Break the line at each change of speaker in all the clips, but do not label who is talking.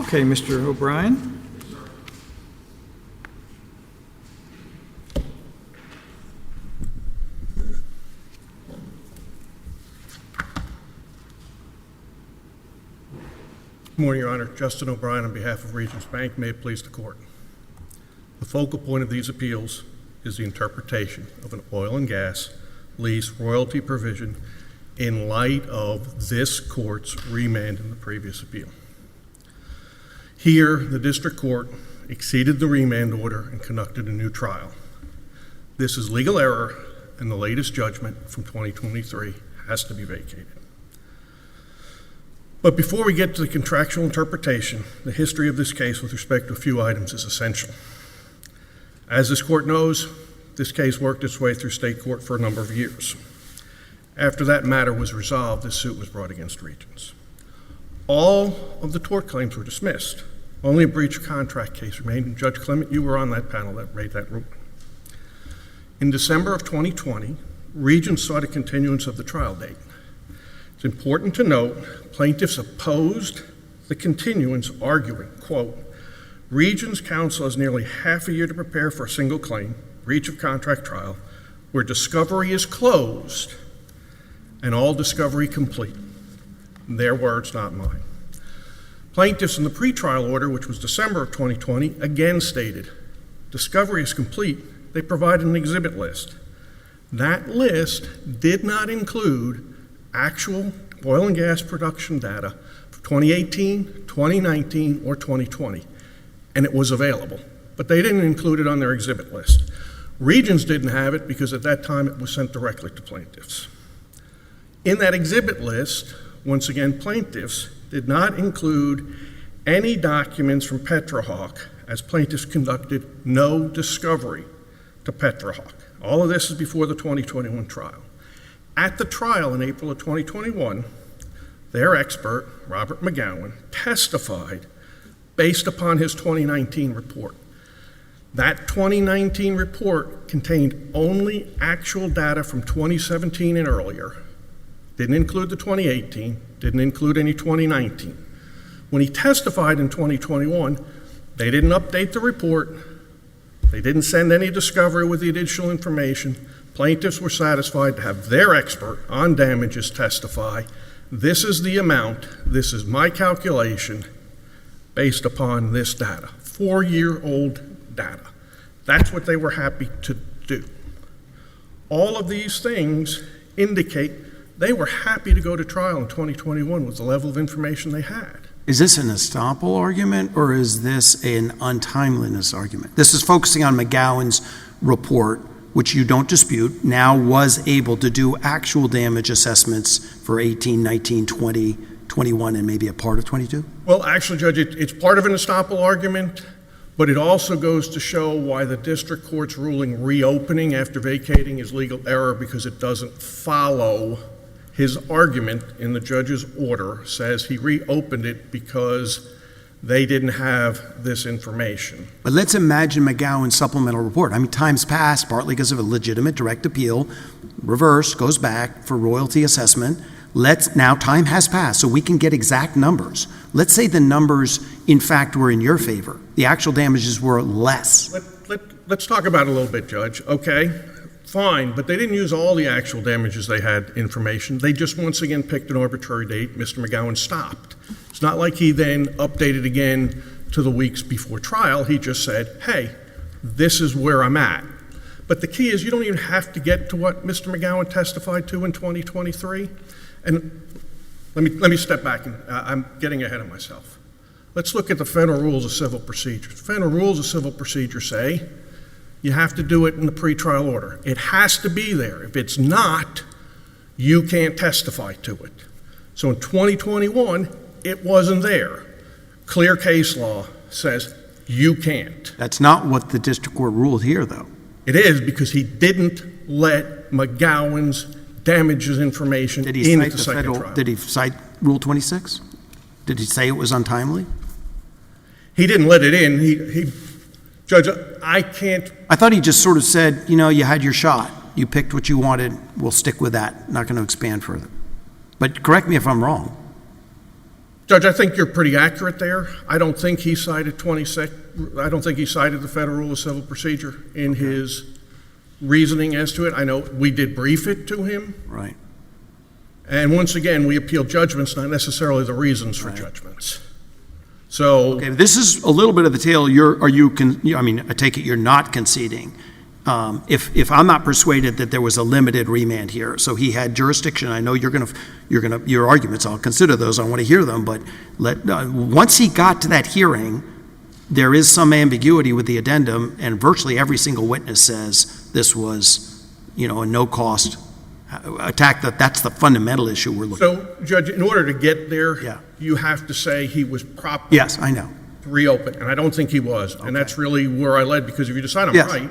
Okay, Mr. O'Brien.
Good morning, Your Honor. Juston O'Brien on behalf of Regions Bank. May it please the Court. The focal point of these appeals is the interpretation of an oil and gas lease royalty provision in light of this Court's remand in the previous appeal. Here, the District Court exceeded the remand order and conducted a new trial. This is legal error, and the latest judgment from 2023 has to be vacated. But before we get to the contractual interpretation, the history of this case with respect to a few items is essential. As this Court knows, this case worked its way through state court for a number of years. After that matter was resolved, this suit was brought against Regions. All of the tort claims were dismissed. Only a breach of contract case remained, and Judge Clement, you were on that panel that made that ruling. In December of 2020, Regions sought a continuance of the trial date. It's important to note, plaintiffs opposed the continuance, arguing, quote, Regions Counsel has nearly half a year to prepare for a single claim, breach of contract trial, where discovery is closed and all discovery complete. Their words, not mine. Plaintiffs in the pretrial order, which was December of 2020, again stated, discovery is complete. They provided an exhibit list. That list did not include actual oil and gas production data for 2018, 2019, or 2020, and it was available, but they didn't include it on their exhibit list. Regions didn't have it because at that time it was sent directly to plaintiffs. In that exhibit list, once again, plaintiffs did not include any documents from Petrohawk, as plaintiffs conducted no discovery to Petrohawk. All of this is before the 2021 trial. At the trial in April of 2021, their expert, Robert McGowan, testified based upon his 2019 report. That 2019 report contained only actual data from 2017 and earlier. Didn't include the 2018, didn't include any 2019. When he testified in 2021, they didn't update the report, they didn't send any discovery with the additional information. Plaintiffs were satisfied to have their expert on damages testify, this is the amount, this is my calculation based upon this data, 4-year-old data. That's what they were happy to do. All of these things indicate they were happy to go to trial in 2021 with the level of information they had.
Is this an estoppel argument or is this an untimeliness argument? This is focusing on McGowan's report, which you don't dispute, now was able to do actual damage assessments for 18, 19, 20, 21, and maybe a part of 22?
Well, actually, Judge, it's part of an estoppel argument, but it also goes to show why the district court's ruling reopening after vacating is legal error, because it doesn't follow his argument in the judge's order. Says he reopened it because they didn't have this information.
But let's imagine McGowan's supplemental report. I mean, time's passed, partly because of a legitimate direct appeal, reverse, goes back for royalty assessment. Now time has passed, so we can get exact numbers. Let's say the numbers, in fact, were in your favor. The actual damages were less.
Let's talk about it a little bit, Judge. Okay, fine, but they didn't use all the actual damages they had information. They just once again picked an arbitrary date. Mr. McGowan stopped. It's not like he then updated again to the weeks before trial. He just said, hey, this is where I'm at. But the key is you don't even have to get to what Mr. McGowan testified to in 2023. And let me step back, and I'm getting ahead of myself. Let's look at the Federal Rules of Civil Procedure. The Federal Rules of Civil Procedure say you have to do it in the pretrial order. It has to be there. If it's not, you can't testify to it. So in 2021, it wasn't there. Clear case law says you can't.
That's not what the district court ruled here, though.
It is, because he didn't let McGowan's damages information into the second trial.
Did he cite Rule 26? Did he say it was untimely?
He didn't let it in. Judge, I can't.
I thought he just sort of said, you know, you had your shot. You picked what you wanted. We'll stick with that. Not going to expand further. But correct me if I'm wrong.
Judge, I think you're pretty accurate there. I don't think he cited I don't think he cited the Federal Rule of Civil Procedure in his reasoning as to it. I know we did brief it to him.
Right.
And once again, we appeal judgments, not necessarily the reasons for judgments. So,
Okay, this is a little bit of the tale. I take it you're not conceding. If I'm not persuaded that there was a limited remand here, so he had jurisdiction, I know your arguments, I'll consider those, I want to hear them, but once he got to that hearing, there is some ambiguity with the addendum, and virtually every single witness says this was, a no-cost attack. That's the fundamental issue we're looking at.
So, Judge, in order to get there, you have to say he was proper.
Yes, I know.
To reopen, and I don't think he was, and that's really where I led, because if you decide I'm right,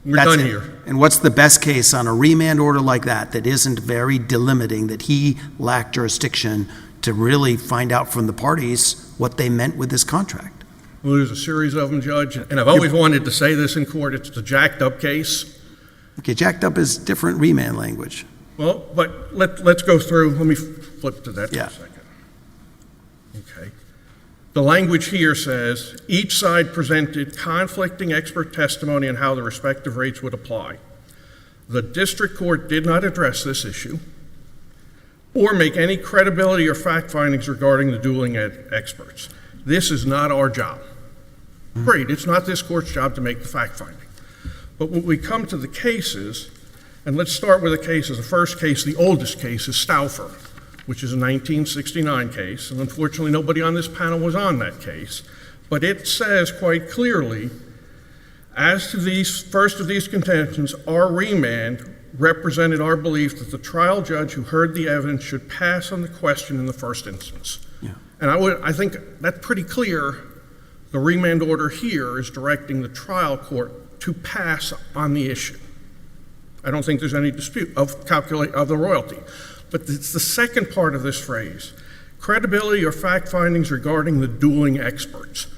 we're
That's
done
it.
here.
And what's the best case on a remand order like that isn't very delimiting, that he lacked jurisdiction to really find out from the parties what they meant with this contract?
Well, there's a series of them, Judge, and I've always wanted to say this in court. It's the jacked up case.
Okay, jacked up is different remand language.
Well, but let's go through. Let me flip to that for a second. Okay. The language here says, each side presented conflicting expert testimony on how the respective rates would apply. The district court did not address this issue or make any credibility or fact findings regarding the dueling experts. This is not our job. Great, it's not this court's job to make the fact finding. But when we come to the cases, and let's start with the cases. The first case, the oldest case, is Stauffer, which is a 1969 case, and unfortunately nobody on this panel was on that case. But it says quite clearly, as to these first of these contentions, our remand represented our belief that the trial judge who heard the evidence should pass on the question in the first instance. Yeah. And I think that's pretty clear. The remand order here is directing the trial court to pass on the issue. I don't think there's any dispute of the royalty. But it's the second part of this phrase, credibility or fact findings regarding the dueling experts.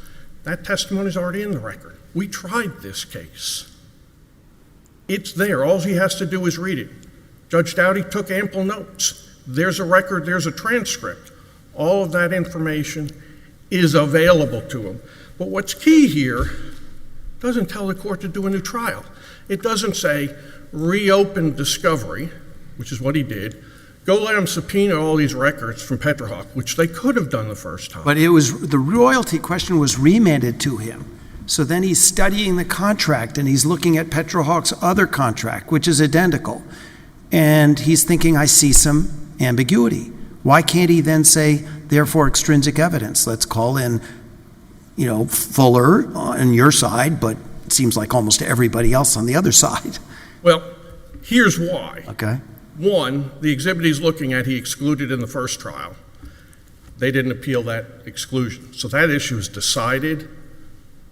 That testimony is already in the record. We tried this case. It's there. All he has to do is read it. Judge Dowdy took ample notes. There's a record, there's a transcript. All of that information is available to him. But what's key here doesn't tell the court to do a new trial. It doesn't say reopen discovery, which is what he did. Go let him subpoena all these records from Petrohawk, which they could have done the first time.
But it was the royalty question was remanded to him. So then he's studying the contract and he's looking at Petrohawk's other contract, which is identical. And he's thinking, I see some ambiguity. Why can't he then say, therefore, extrinsic evidence? Let's call in, Fuller on your side, but it seems like almost everybody else on the other side.
Well, here's why.
Okay.
One, the exhibit he's looking at, he excluded in the first trial. They didn't appeal that exclusion. So that issue is decided.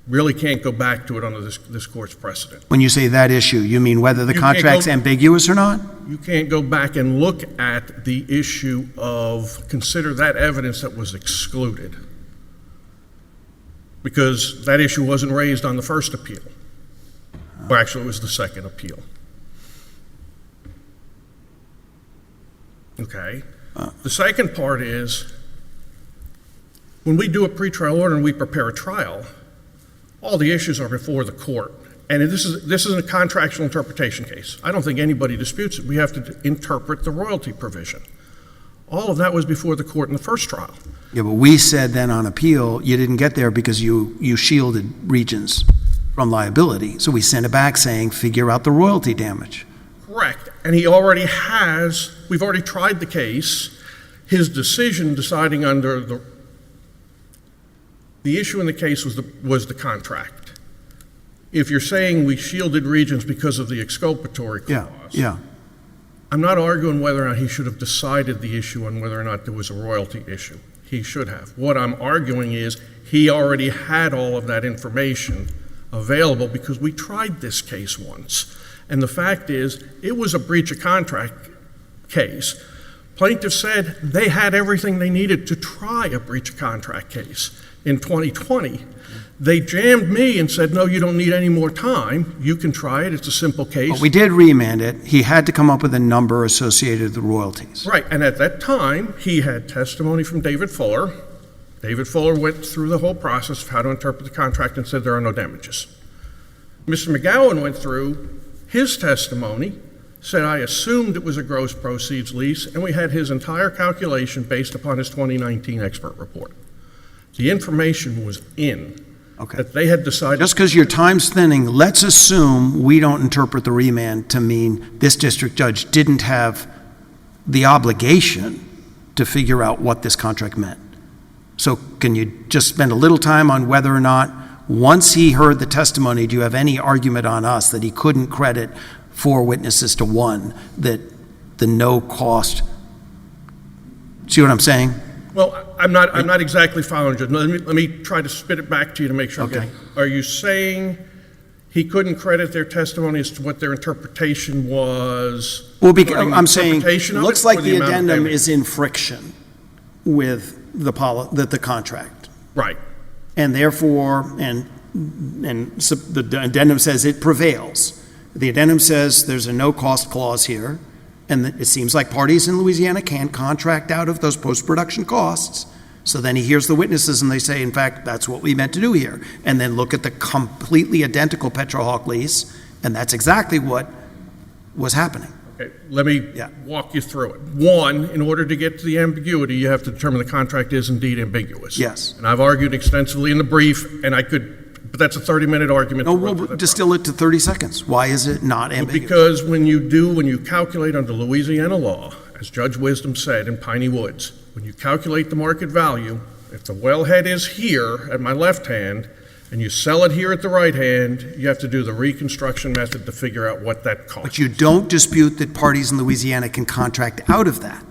Really can't go back to it under this court's precedent.
When you say that issue, you mean whether the contract's ambiguous or not?
You can't go back and look at the issue of consider that evidence that was excluded, because that issue wasn't raised on the first appeal. Well, actually, it was the second appeal. Okay. The second part is, when we do a pretrial order and we prepare a trial, all the issues are before the court. And this is a contractual interpretation case. I don't think anybody disputes it. We have to interpret the royalty provision. All of that was before the court in the first trial.
Yeah, but we said then on appeal, you didn't get there because you shielded Regions from liability. So we sent it back saying, figure out the royalty damage.
Correct. And we've already tried the case. His decision deciding under the issue in the case was the contract. If you're saying we shielded Regions because of the exculpatory clause,
yeah.
I'm not arguing whether or not he should have decided the issue on whether or not there was a royalty issue. He should have. What I'm arguing is he already had all of that information available because we tried this case once. And the fact is, it was a breach of contract case. Plaintiff said they had everything they needed to try a breach of contract case in 2020. They jammed me and said, no, you don't need any more time. You can try it. It's a simple case.
But we did remand it. He had to come up with a number associated with the royalties.
Right, and at that time, he had testimony from David Fuller. David Fuller went through the whole process of how to interpret the contract and said there are no damages. Mr. McGowan went through his testimony, said I assumed it was a gross proceeds lease, and we had his entire calculation based upon his 2019 expert report. The information was in.
Okay.
That they had decided.
Just because your time's thinning, let's assume we don't interpret the remand to mean this district judge didn't have the obligation to figure out what this contract meant. So can you just spend a little time on whether or not, once he heard the testimony, do you have any argument on us that he couldn't credit 4 witnesses to 1, that the no cost, see what I'm saying?
Well, I'm not exactly following you. Let me try to spit it back to you to make sure I'm
Okay.
getting. Are you saying he couldn't credit their testimony as to what their interpretation was?
Well,
regarding the
I'm saying,
interpretation
it
of
looks
or
like the
amount of
addendum
payment?
is in friction with the contract.
Right.
And therefore, so the addendum says it prevails. The addendum says there's a no-cost clause here, and it seems like parties in Louisiana can contract out of those post-production costs. So then he hears the witnesses and they say, in fact, that's what we meant to do here. And then look at the completely identical Petrohawk lease, and that's exactly what was happening.
Okay, let me walk you through it. One, in order to get to the ambiguity, you have to determine the contract is indeed ambiguous.
Yes.
And I've argued extensively in the brief, and I could, but that's a 30-minute argument.
No, we'll distill it to 30 seconds. Why is it not ambiguous?
Because when you calculate under Louisiana law, as Judge Wisdom said in Piney Woods, when you calculate the market value, if the wellhead is here at my left hand and you sell it here at the right hand, you have to do the reconstruction method to figure out what that costs.
But you don't dispute that parties in Louisiana can contract out of that.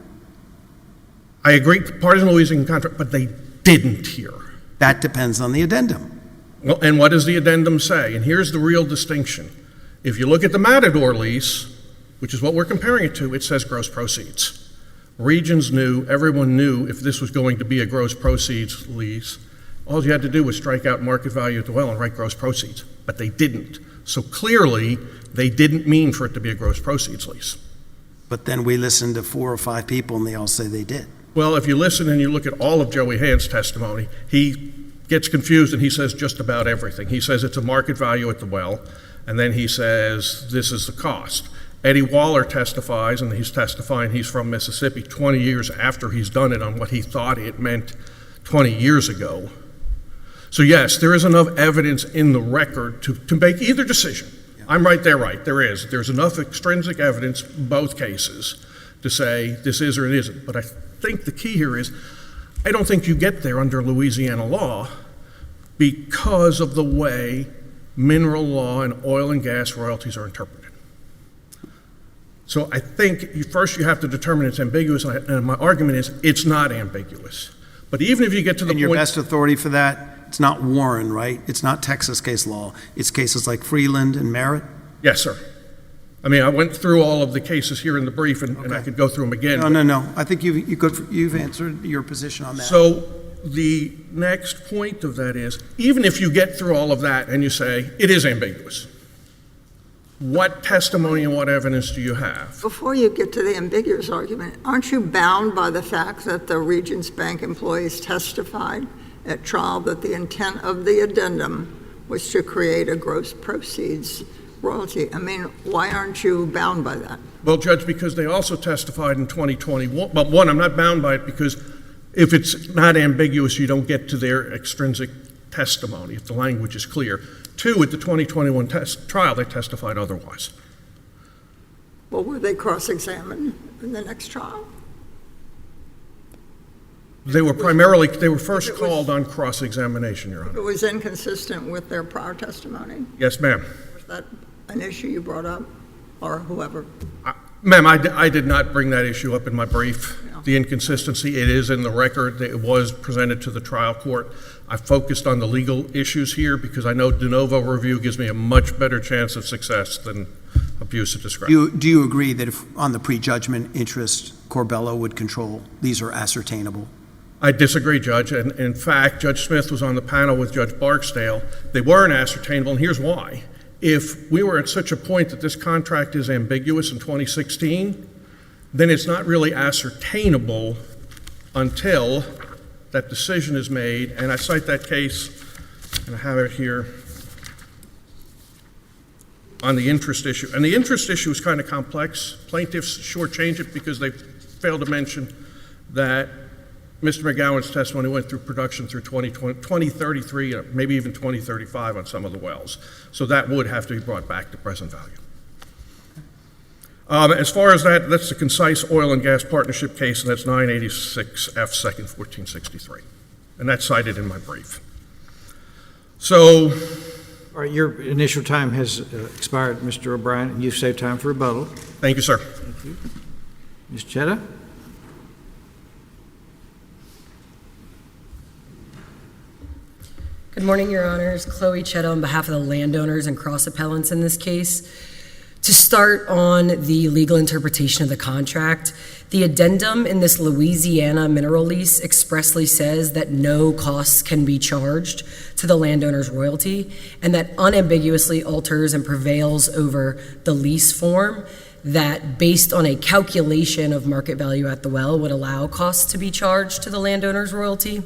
I agree, parties in Louisiana can contract, but they didn't here.
That depends on the addendum.
Well, and what does the addendum say? And here's the real distinction. If you look at the Matador lease, which is what we're comparing it to, it says gross proceeds. Regions knew, everyone knew if this was going to be a gross proceeds lease, all you had to do was strike out market value at the well and write gross proceeds, but they didn't. So clearly, they didn't mean for it to be a gross proceeds lease.
But then we listened to 4 or 5 people and they all say they did.
Well, if you listen and you look at all of Joey Hand's testimony, he gets confused and he says just about everything. He says it's a market value at the well, and then he says this is the cost. Eddie Waller testifies, and he's testifying, he's from Mississippi 20 years after he's done it on what he thought it meant 20 years ago. So yes, there is enough evidence in the record to make either decision. I'm right, they're right, there is. There's enough extrinsic evidence, both cases, to say this is or it isn't. But I think the key here is, I don't think you get there under Louisiana law because of the way mineral law and oil and gas royalties are interpreted. So I think first you have to determine it's ambiguous, and my argument is it's not ambiguous. But even if you get to the
And
point—
your best authority for that, it's not Warren, right? It's not Texas case law. It's cases like Freeland and Merritt?
Yes, sir. I mean, I went through all of the cases here in the brief, and I could go through them again.
No. I think you've answered your position on that.
So the next point of that is, even if you get through all of that and you say it is ambiguous, what testimony and what evidence do you have?
Before you get to the ambiguous argument, aren't you bound by the fact that the Regions Bank employees testified at trial that the intent of the addendum was to create a gross proceeds royalty? I mean, why aren't you bound by that?
Well, Judge, because they also testified in 2021. But one, I'm not bound by it because if it's not ambiguous, you don't get to their extrinsic testimony if the language is clear. 2, at the 2021 trial, they testified otherwise.
Well, were they cross-examined in the next trial?
They were first called on cross-examination, Your Honor.
It was inconsistent with their prior testimony.
Yes, ma'am.
Was that an issue you brought up, or whoever?
Ma'am, I did not bring that issue up in my brief.
No.
The inconsistency, it is in the record. It was presented to the trial court. I focused on the legal issues here because I know de novo review gives me a much better chance of success than abuse of discretion.
Do you agree that if on the prejudgment interest, Corbello would control? These are ascertainable.
I disagree, Judge. And in fact, Judge Smith was on the panel with Judge Barksdale. They weren't ascertainable, and here's why. If we were at such a point that this contract is ambiguous in 2016, then it's not really ascertainable until that decision is made. And I cite that case, and I have it here, on the interest issue. And the interest issue is kind of complex. Plaintiffs shortchange it because they failed to mention that Mr. McGowan's testimony went through production through 2033, maybe even 2035 on some of the wells. So that would have to be brought back to present value. As far as that's the concise oil and gas partnership case, and that's 986 F 2nd 1463. And that's cited in my brief. So,
All right, your initial time has expired, Mr. O'Brien, and you've saved time for rebuttal.
thank you, sir.
Thank you. Ms. Chetta?
Good morning, Your Honors. Chloe Chetta on behalf of the landowners and cross appellants in this case. To start on the legal interpretation of the contract, the addendum in this Louisiana mineral lease expressly says that no costs can be charged to the landowner's royalty, and that unambiguously alters and prevails over the lease form that, based on a calculation of market value at the well, would allow costs to be charged to the landowner's royalty.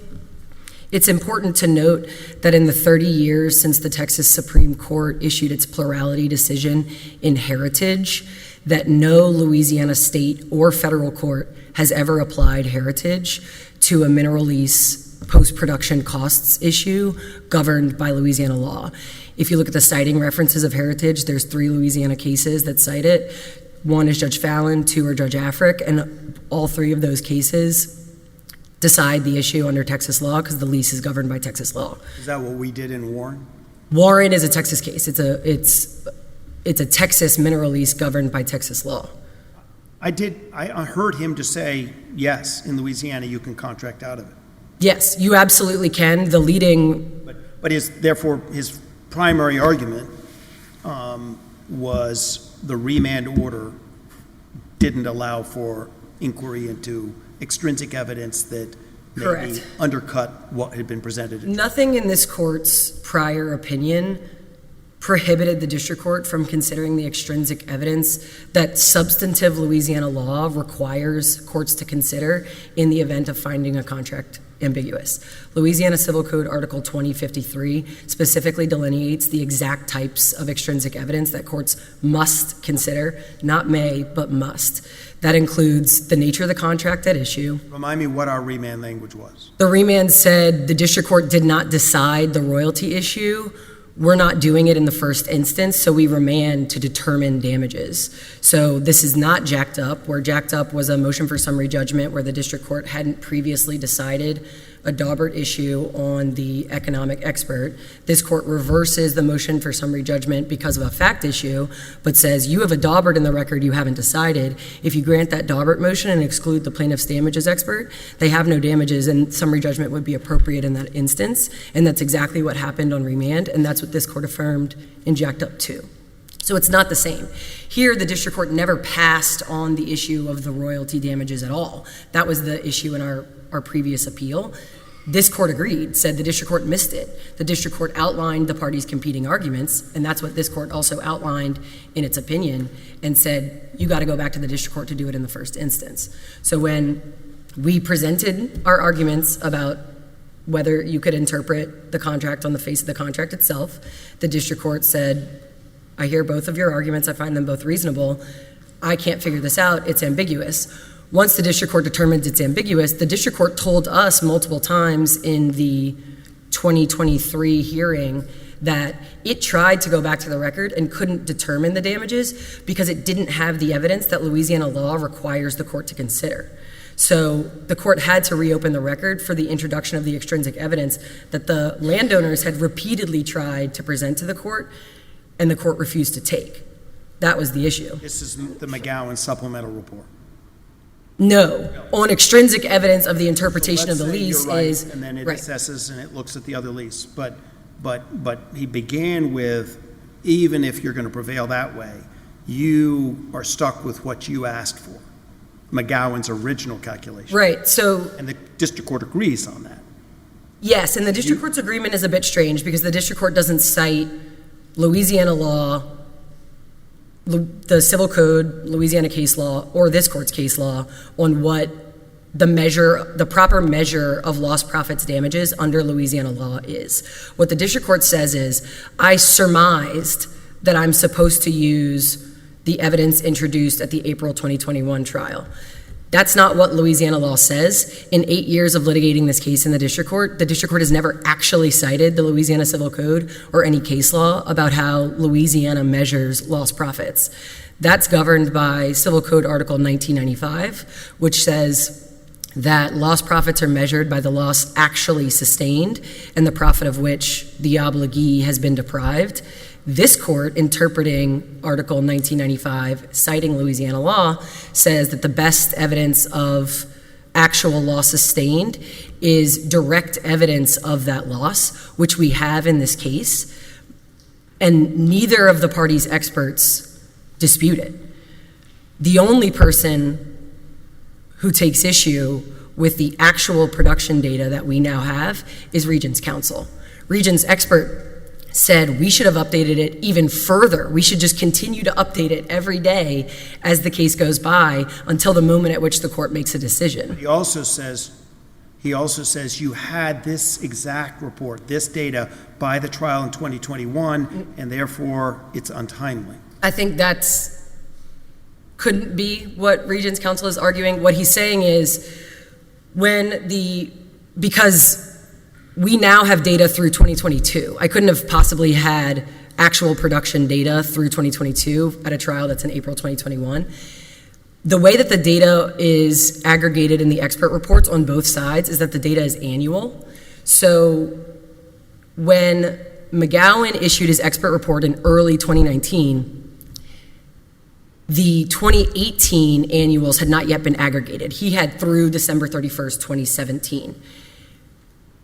It's important to note that in the 30 years since the Texas Supreme Court issued its plurality decision in Heritage, that no Louisiana state or federal court has ever applied Heritage to a mineral lease post-production costs issue governed by Louisiana law. If you look at the citing references of Heritage, there's 3 Louisiana cases that cite it. 1 is Judge Fallon, 2 are Judge Afric, and all 3 of those cases decide the issue under Texas law because the lease is governed by Texas law.
Is that what we did in Warren?
Warren is a Texas case. It's a Texas mineral lease governed by Texas law.
I heard him to say, yes, in Louisiana you can contract out of it.
Yes, you absolutely can. The leading...
But therefore, his primary argument was the remand order didn't allow for inquiry into extrinsic evidence that maybe
Correct.
undercut what had been presented.
Nothing in this court's prior opinion prohibited the district court from considering the extrinsic evidence that substantive Louisiana law requires courts to consider in the event of finding a contract ambiguous. Louisiana Civil Code Article 2053 specifically delineates the exact types of extrinsic evidence that courts must consider, not may, but must. That includes the nature of the contract at issue.
Remind me what our remand language was.
The remand said the district court did not decide the royalty issue. We're not doing it in the first instance, so we remand to determine damages. So this is not jacked up, where jacked up was a motion for summary judgment where the district court hadn't previously decided a Daubert issue on the economic expert. This court reverses the motion for summary judgment because of a fact issue, but says you have a Daubert in the record you haven't decided. If you grant that Daubert motion and exclude the plaintiff's damages expert, they have no damages and summary judgment would be appropriate in that instance. And that's exactly what happened on remand, and that's what this court affirmed in jacked up 2. So it's not the same. Here, the district court never passed on the issue of the royalty damages at all. That was the issue in our previous appeal. This court agreed, said the district court missed it. The district court outlined the parties' competing arguments, and that's what this court also outlined in its opinion, and said, you got to go back to the district court to do it in the first instance. So when we presented our arguments about whether you could interpret the contract on the face of the contract itself, the district court said, I hear both of your arguments, I find them both reasonable. I can't figure this out, it's ambiguous. Once the district court determined it's ambiguous, the district court told us multiple times in the 2023 hearing that it tried to go back to the record and couldn't determine the damages because it didn't have the evidence that Louisiana law requires the court to consider. So the court had to reopen the record for the introduction of the extrinsic evidence that the landowners had repeatedly tried to present to the court, and the court refused to take. That was the issue.
This is the McGowan supplemental report.
No, on extrinsic evidence of the interpretation of the
Let's say
lease
you're right,
is
and then it
right.
assesses and it looks at the other lease. But he began with, even if you're going to prevail that way, you are stuck with what you asked for. McGowan's original calculation.
Right, so
And the district court agrees on that.
yes, and the district court's agreement is a bit strange because the district court doesn't cite Louisiana law, the civil code, Louisiana case law, or this court's case law on what the proper measure of lost profits damages under Louisiana law is. What the district court says is, I surmised that I'm supposed to use the evidence introduced at the April 2021 trial. That's not what Louisiana law says. In 8 years of litigating this case in the district court has never actually cited the Louisiana Civil Code or any case law about how Louisiana measures lost profits. That's governed by Civil Code Article 1995, which says that lost profits are measured by the loss actually sustained and the profit of which the obligee has been deprived. This court, interpreting Article 1995, citing Louisiana law, says that the best evidence of actual loss sustained is direct evidence of that loss, which we have in this case, and neither of the parties' experts dispute it. The only person who takes issue with the actual production data that we now have is Regents' counsel. Regents' expert said we should have updated it even further. We should just continue to update it every day as the case goes by until the moment at which the court makes a decision.
He also says you had this exact report, this data, by the trial in 2021, and therefore it's untimely.
I think couldn't be what Regents' counsel is arguing. What he's saying is because we now have data through 2022. I couldn't have possibly had actual production data through 2022 at a trial that's in April 2021. The way that the data is aggregated in the expert reports on both sides is that the data is annual. So when McGowan issued his expert report in early 2019, the 2018 annuals had not yet been aggregated. He had through December 31st, 2017.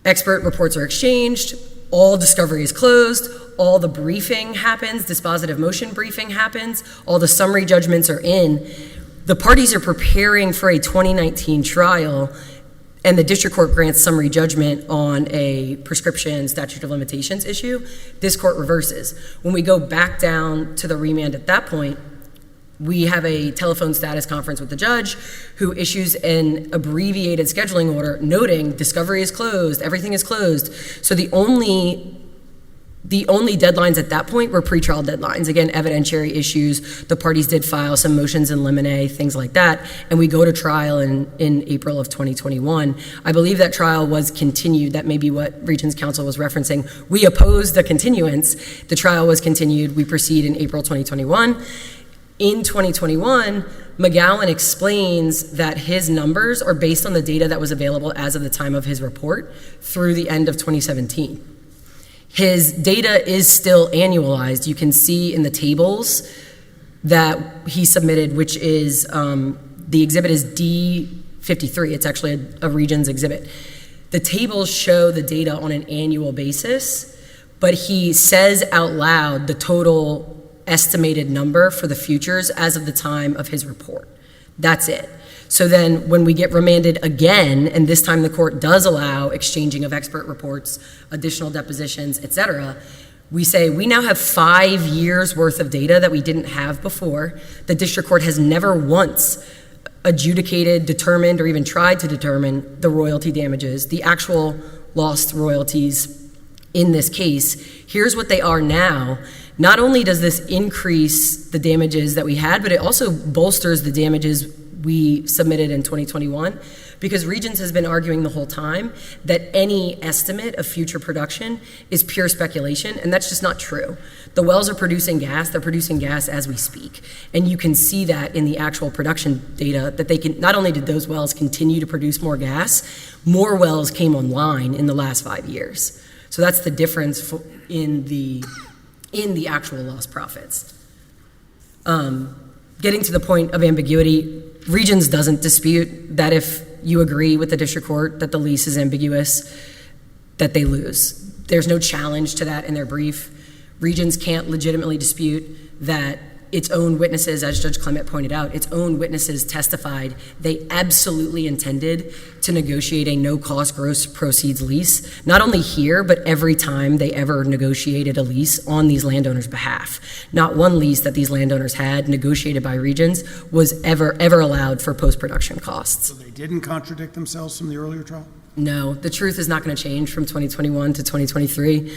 Expert reports are exchanged, all discovery is closed, all the briefing happens, dispositive motion briefing happens, all the summary judgments are in. The parties are preparing for a 2019 trial, and the district court grants summary judgment on a prescription statute of limitations issue. This court reverses. When we go back down to the remand at that point, we have a telephone status conference with the judge who issues an abbreviated scheduling order noting discovery is closed, everything is closed. So the only deadlines at that point were pretrial deadlines. Again, evidentiary issues. The parties did file some motions in limine, things like that, and we go to trial in April of 2021. I believe that trial was continued. That may be what Regents' counsel was referencing. We opposed the continuance. The trial was continued. We proceed in April 2021. In 2021, McGowan explains that his numbers are based on the data that was available as of the time of his report through the end of 2017. His data is still annualized. You can see in the tables that he submitted, which is, the exhibit is D53. It's actually a Regents exhibit. The tables show the data on an annual basis, but he says out loud the total estimated number for the futures as of the time of his report. That's it. So then when we get remanded again, and this time the court does allow exchanging of expert reports, additional depositions, et cetera, we say we now have 5 years worth of data that we didn't have before. The district court has never once adjudicated, determined, or even tried to determine the royalty damages, the actual lost royalties in this case. Here's what they are now. Not only does this increase the damages that we had, but it also bolsters the damages we submitted in 2021, because Regents has been arguing the whole time that any estimate of future production is pure speculation, and that's just not true. The wells are producing gas, they're producing gas as we speak, and you can see that in the actual production data that they can, not only did those wells continue to produce more gas, more wells came online in the last 5 years. So that's the difference in the actual lost profits. Getting to the point of ambiguity, Regents doesn't dispute that if you agree with the district court that the lease is ambiguous, that they lose. There's no challenge to that in their brief. Regents can't legitimately dispute that its own witnesses, as Judge Clement pointed out, its own witnesses testified they absolutely intended to negotiate a no-cost gross proceeds lease, not only here, but every time they ever negotiated a lease on these landowners' behalf. Not one lease that these landowners had negotiated by Regions was ever allowed for post-production costs.
So they didn't contradict themselves from the earlier trial?
No, the truth is not going to change from 2021 to 2023.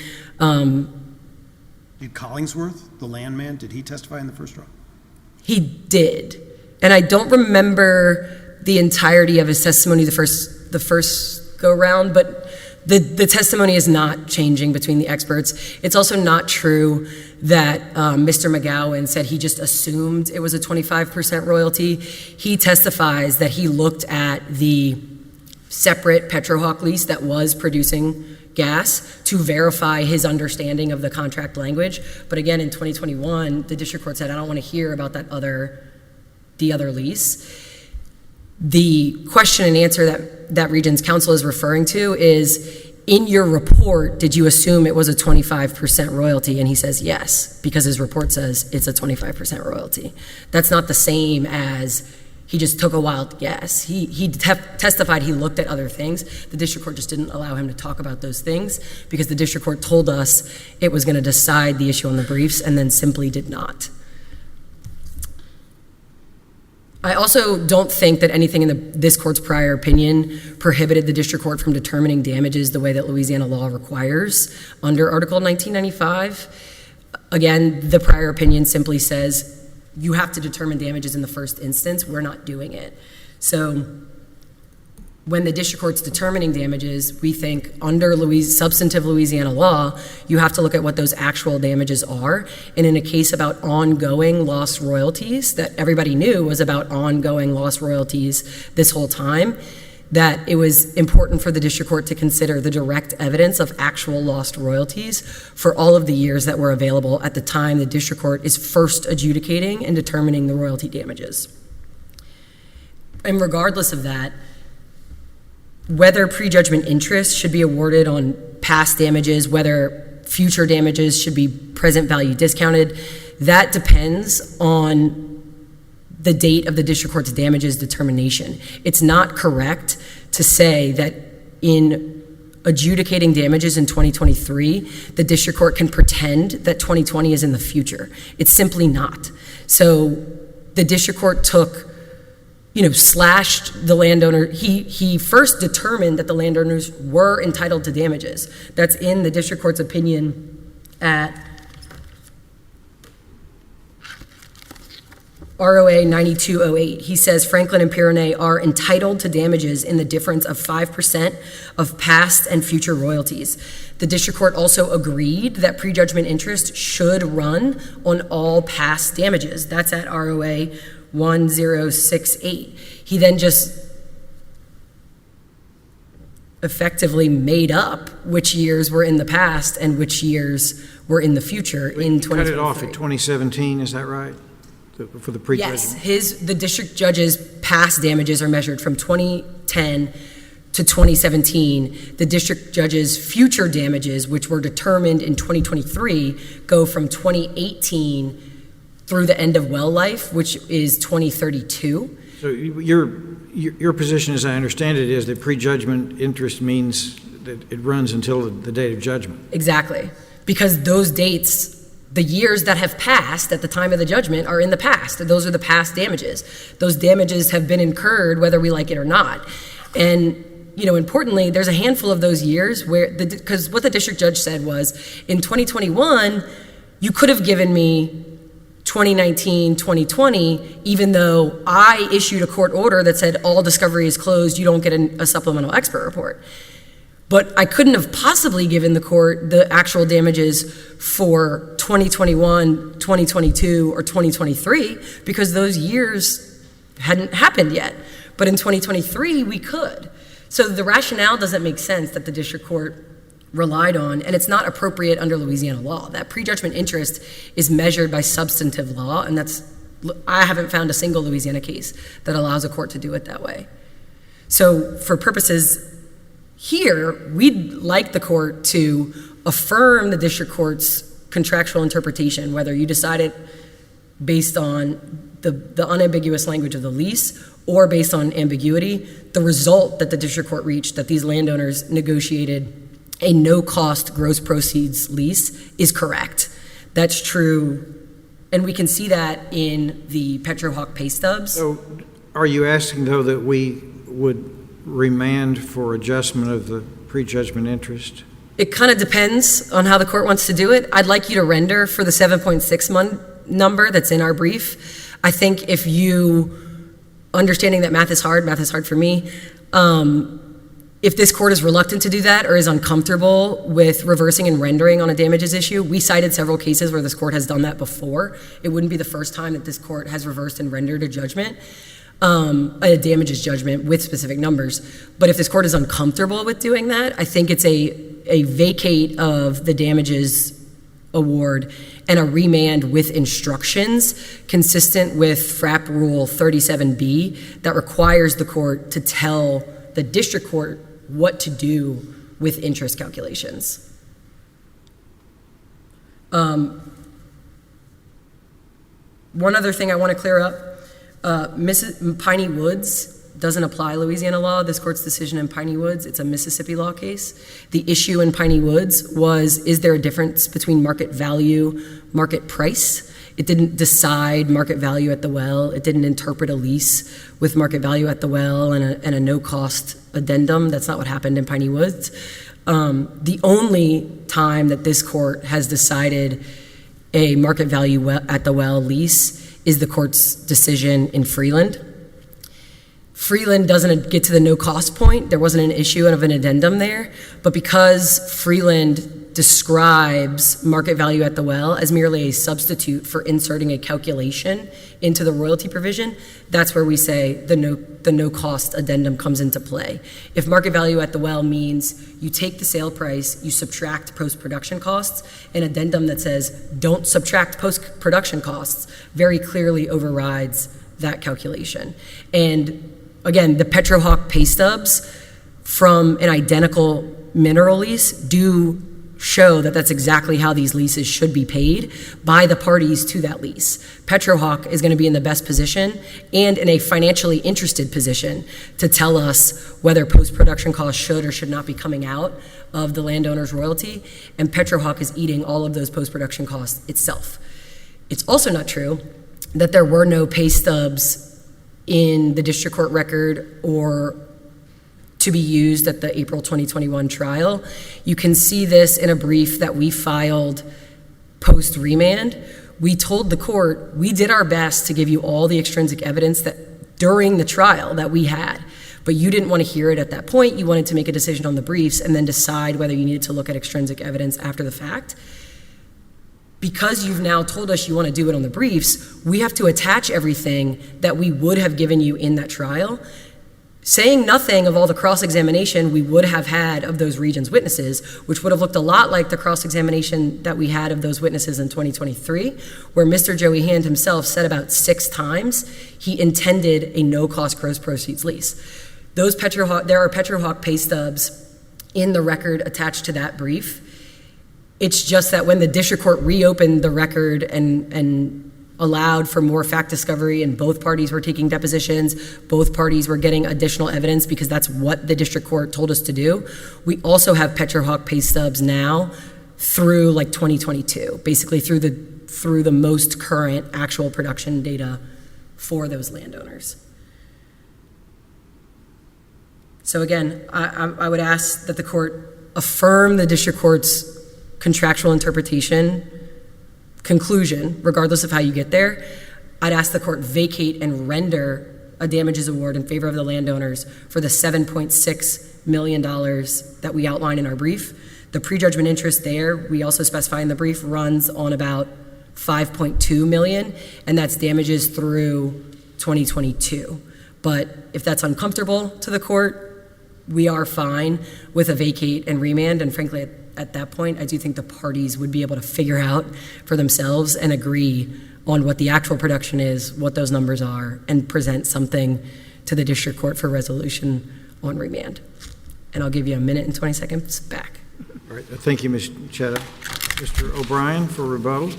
Did Collingsworth, the landman, did he testify in the first trial?
He did. And I don't remember the entirety of his testimony the first go-round, but the testimony is not changing between the experts. It's also not true that Mr. McGowan said he just assumed it was a 25% royalty. He testifies that he looked at the separate Petrohawk lease that was producing gas to verify his understanding of the contract language. But again, in 2021, the district court said, I don't want to hear about the other lease. The question and answer that Regions Counsel is referring to is, in your report, did you assume it was a 25% royalty? And he says yes, because his report says it's a 25% royalty. That's not the same as he just took a wild guess. He testified he looked at other things. The district court just didn't allow him to talk about those things because the district court told us it was going to decide the issue on the briefs and then simply did not. I also don't think that anything in this court's prior opinion prohibited the district court from determining damages the way that Louisiana law requires under Article 1995. Again, the prior opinion simply says you have to determine damages in the first instance. We're not doing it. So when the district court's determining damages, we think under substantive Louisiana law, you have to look at what those actual damages are. And in a case about ongoing lost royalties that everybody knew was about ongoing lost royalties this whole time, that it was important for the district court to consider the direct evidence of actual lost royalties for all of the years that were available at the time the district court is first adjudicating and determining the royalty damages. And regardless of that, whether prejudgment interest should be awarded on past damages, whether future damages should be present value discounted, that depends on the date of the district court's damages determination. It's not correct to say that in adjudicating damages in 2023, the district court can pretend that 2020 is in the future. It's simply not. So the district court took, slashed the landowner. He first determined that the landowners were entitled to damages. That's in the district court's opinion at ROA 9208. He says Franklin and Pyrenees are entitled to damages in the difference of 5% of past and future royalties. The district court also agreed that prejudgment interest should run on all past damages. That's at ROA 1068. He then just effectively made up which years were in the past and which years were in the future in 2023.
Cut it off at 2017, is that right? For the prejudgment?
Yes, the district judge's past damages are measured from 2010 to 2017. The district judge's future damages, which were determined in 2023, go from 2018 through the end of well life, which is 2032.
So your position, as I understand it, is that prejudgment interest means that it runs until the date of judgment.
Exactly, because those dates, the years that have passed at the time of the judgment, are in the past. Those are the past damages. Those damages have been incurred whether we like it or not. And importantly, there's a handful of those years where, because what the district judge said was, in 2021, you could have given me 2019, 2020, even though I issued a court order that said all discovery is closed, you don't get a supplemental expert report. But I couldn't have possibly given the court the actual damages for 2021, 2022, or 2023 because those years hadn't happened yet. But in 2023, we could. So the rationale doesn't make sense that the district court relied on, and it's not appropriate under Louisiana law. That prejudgment interest is measured by substantive law, and I haven't found a single Louisiana case that allows a court to do it that way. So for purposes here, we'd like the court to affirm the district court's contractual interpretation, whether you decide it based on the unambiguous language of the lease or based on ambiguity, the result that the district court reached, that these landowners negotiated a no-cost gross proceeds lease, is correct. That's true, and we can see that in the Petrohawk pay stubs.
So are you asking, though, that we would remand for adjustment of the prejudgment interest?
It kind of depends on how the court wants to do it. I'd like you to render for the 7.6 number that's in our brief. I think if you, understanding that math is hard for me, if this court is reluctant to do that or is uncomfortable with reversing and rendering on a damages issue, we cited several cases where this court has done that before. It wouldn't be the first time that this court has reversed and rendered a judgment, a damages judgment with specific numbers. But if this court is uncomfortable with doing that, I think it's a vacate of the damages award and a remand with instructions consistent with FRAP Rule 37B that requires the court to tell the district court what to do with interest calculations. One other thing I want to clear up, Piney Woods doesn't apply Louisiana law. This court's decision in Piney Woods, it's a Mississippi law case. The issue in Piney Woods was, is there a difference between market value, market price? It didn't decide market value at the well. It didn't interpret a lease with market value at the well and a no-cost addendum. That's not what happened in Piney Woods. The only time that this court has decided a market value at the well lease is the court's decision in Freeland. Freeland doesn't get to the no-cost point. There wasn't an issue of an addendum there. But because Freeland describes market value at the well as merely a substitute for inserting a calculation into the royalty provision, that's where we say the no-cost addendum comes into play. If market value at the well means you take the sale price, you subtract post-production costs, an addendum that says don't subtract post-production costs very clearly overrides that calculation. And again, the Petrohawk pay stubs from an identical mineral lease do show that that's exactly how these leases should be paid by the parties to that lease. Petrohawk is going to be in the best position and in a financially interested position to tell us whether post-production costs should or should not be coming out of the landowner's royalty, and Petrohawk is eating all of those post-production costs itself. It's also not true that there were no pay stubs in the district court record or to be used at the April 2021 trial. You can see this in a brief that we filed post-remand. We told the court we did our best to give you all the extrinsic evidence that during the trial that we had, but you didn't want to hear it at that point. You wanted to make a decision on the briefs and then decide whether you needed to look at extrinsic evidence after the fact. Because you've now told us you want to do it on the briefs, we have to attach everything that we would have given you in that trial, saying nothing of all the cross-examination we would have had of those region's witnesses, which would have looked a lot like the cross-examination that we had of those witnesses in 2023, where Mr. Joey Hand himself said about 6 times he intended a no-cost gross proceeds lease. There are Petrohawk pay stubs in the record attached to that brief. It's just that when the district court reopened the record and allowed for more fact discovery and both parties were taking depositions, both parties were getting additional evidence because that's what the district court told us to do. We also have Petrohawk pay stubs now through like 2022, basically through the most current actual production data for those landowners. So again, I would ask that the court affirm the district court's contractual interpretation conclusion, regardless of how you get there. I'd ask the court vacate and render a damages award in favor of the landowners for the $7.6 million that we outline in our brief. The prejudgment interest there, we also specify in the brief, runs on about $5.2 million, and that's damages through 2022. But if that's uncomfortable to the court, we are fine with a vacate and remand, and frankly, at that point, I do think the parties would be able to figure out for themselves and agree on what the actual production is, what those numbers are, and present something to the district court for resolution on remand. And I'll give you a minute and 20 seconds back.
All right, thank you, Ms. Chetta. Mr. O'Brien for rebuttal.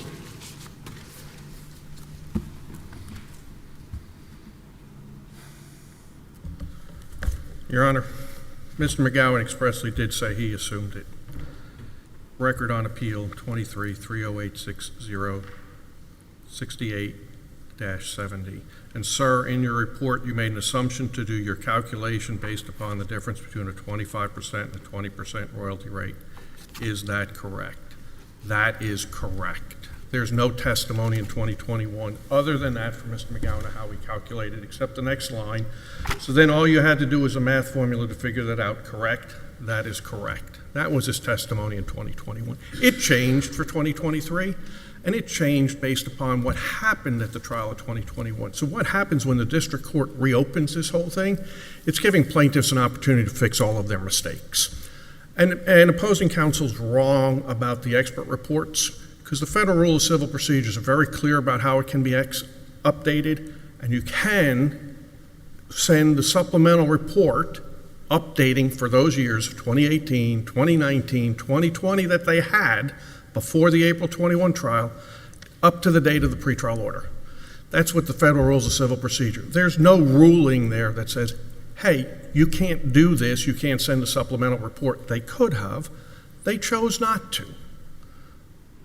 Your Honor, Mr. McGowan expressly did say he assumed it. Record on appeal 23-30860-68-70. And sir, in your report, you made an assumption to do your calculation based upon the difference between a 25% and a 20% royalty rate. Is that correct? That is correct. There's no testimony in 2021 other than that from Mr. McGowan of how he calculated, except the next line. So then all you had to do was a math formula to figure that out, correct? That is correct. That was his testimony in 2021. It changed for 2023, and it changed based upon what happened at the trial of 2021. So what happens when the district court reopens this whole thing? It's giving plaintiffs an opportunity to fix all of their mistakes. And opposing counsel's wrong about the expert reports, because the Federal Rule of Civil Procedures are very clear about how it can be updated, and you can send the supplemental report updating for those years, 2018, 2019, 2020, that they had before the April 21 trial, up to the date of the pretrial order. That's what the Federal Rules of Civil Procedure. There's no ruling there that says, hey, you can't do this, you can't send a supplemental report. They could have. They chose not to.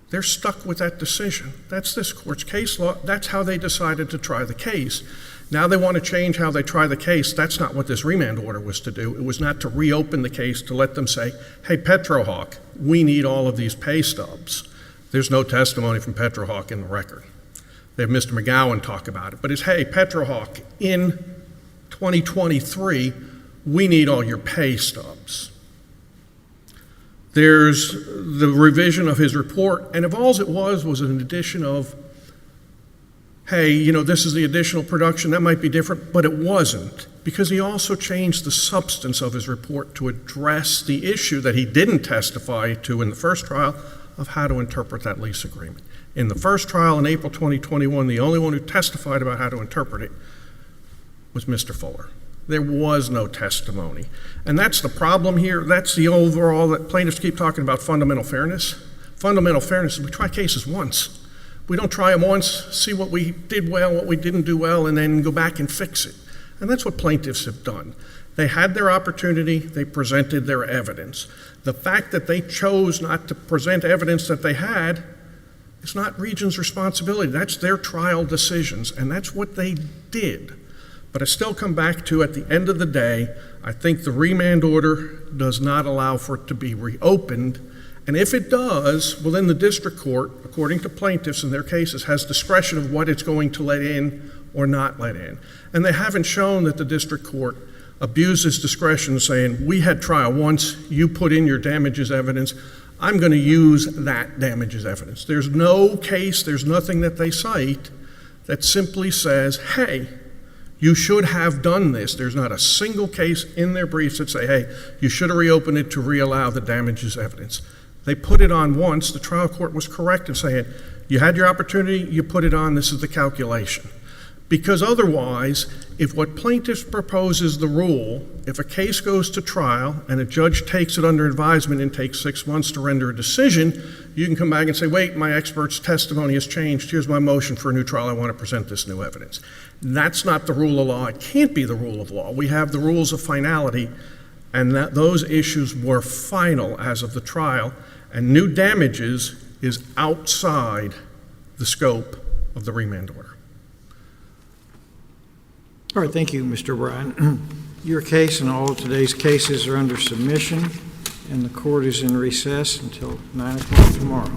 They're stuck with that decision. That's this court's case law. That's how they decided to try the case. Now they want to change how they try the case. That's not what this remand order was to do. It was not to reopen the case to let them say, hey, Petrohawk, we need all of these pay stubs. There's no testimony from Petrohawk in the record. They have Mr. McGowan talk about it. But it's, hey, Petrohawk, in 2023, we need all your pay stubs. There's the revision of his report, and if all it was an addition of, hey, you know, this is the additional production, that might be different, but it wasn't, because he also changed the substance of his report to address the issue that he didn't testify to in the first trial of how to interpret that lease agreement. In the first trial in April 2021, the only one who testified about how to interpret it was Mr. Fuller. There was no testimony. And that's the problem here. That's the overall, that plaintiffs keep talking about fundamental fairness. Fundamental fairness is we try cases once. We don't try them once, see what we did well, what we didn't do well, and then go back and fix it. And that's what plaintiffs have done. They had their opportunity, they presented their evidence. The fact that they chose not to present evidence that they had is not Region's responsibility. That's their trial decisions, and that's what they did. But I still come back to, at the end of the day, I think the remand order does not allow for it to be reopened. And if it does, well, then the district court, according to plaintiffs in their cases, has discretion of what it's going to let in or not let in. And they haven't shown that the district court abuses discretion saying, we had trial once, you put in your damages evidence, I'm going to use that damages evidence. There's no case, there's nothing that they cite that simply says, hey, you should have done this. There's not a single case in their briefs that say, hey, you should have reopened it to reallow the damages evidence. They put it on once. The trial court was correct in saying, you had your opportunity, you put it on, this is the calculation. Because otherwise, if what plaintiffs propose is the rule, if a case goes to trial and a judge takes it under advisement and takes 6 months to render a decision, you can come back and say, wait, my expert's testimony has changed. Here's my motion for a new trial. I want to present this new evidence. That's not the rule of law. It can't be the rule of law. We have the rules of finality, and that those issues were final as of the trial, and new damages is outside the scope of the remand order.
All right, thank you, Mr. O'Brien. Your case and all of today's cases are under submission, and the court is in recess until 9 o'clock tomorrow.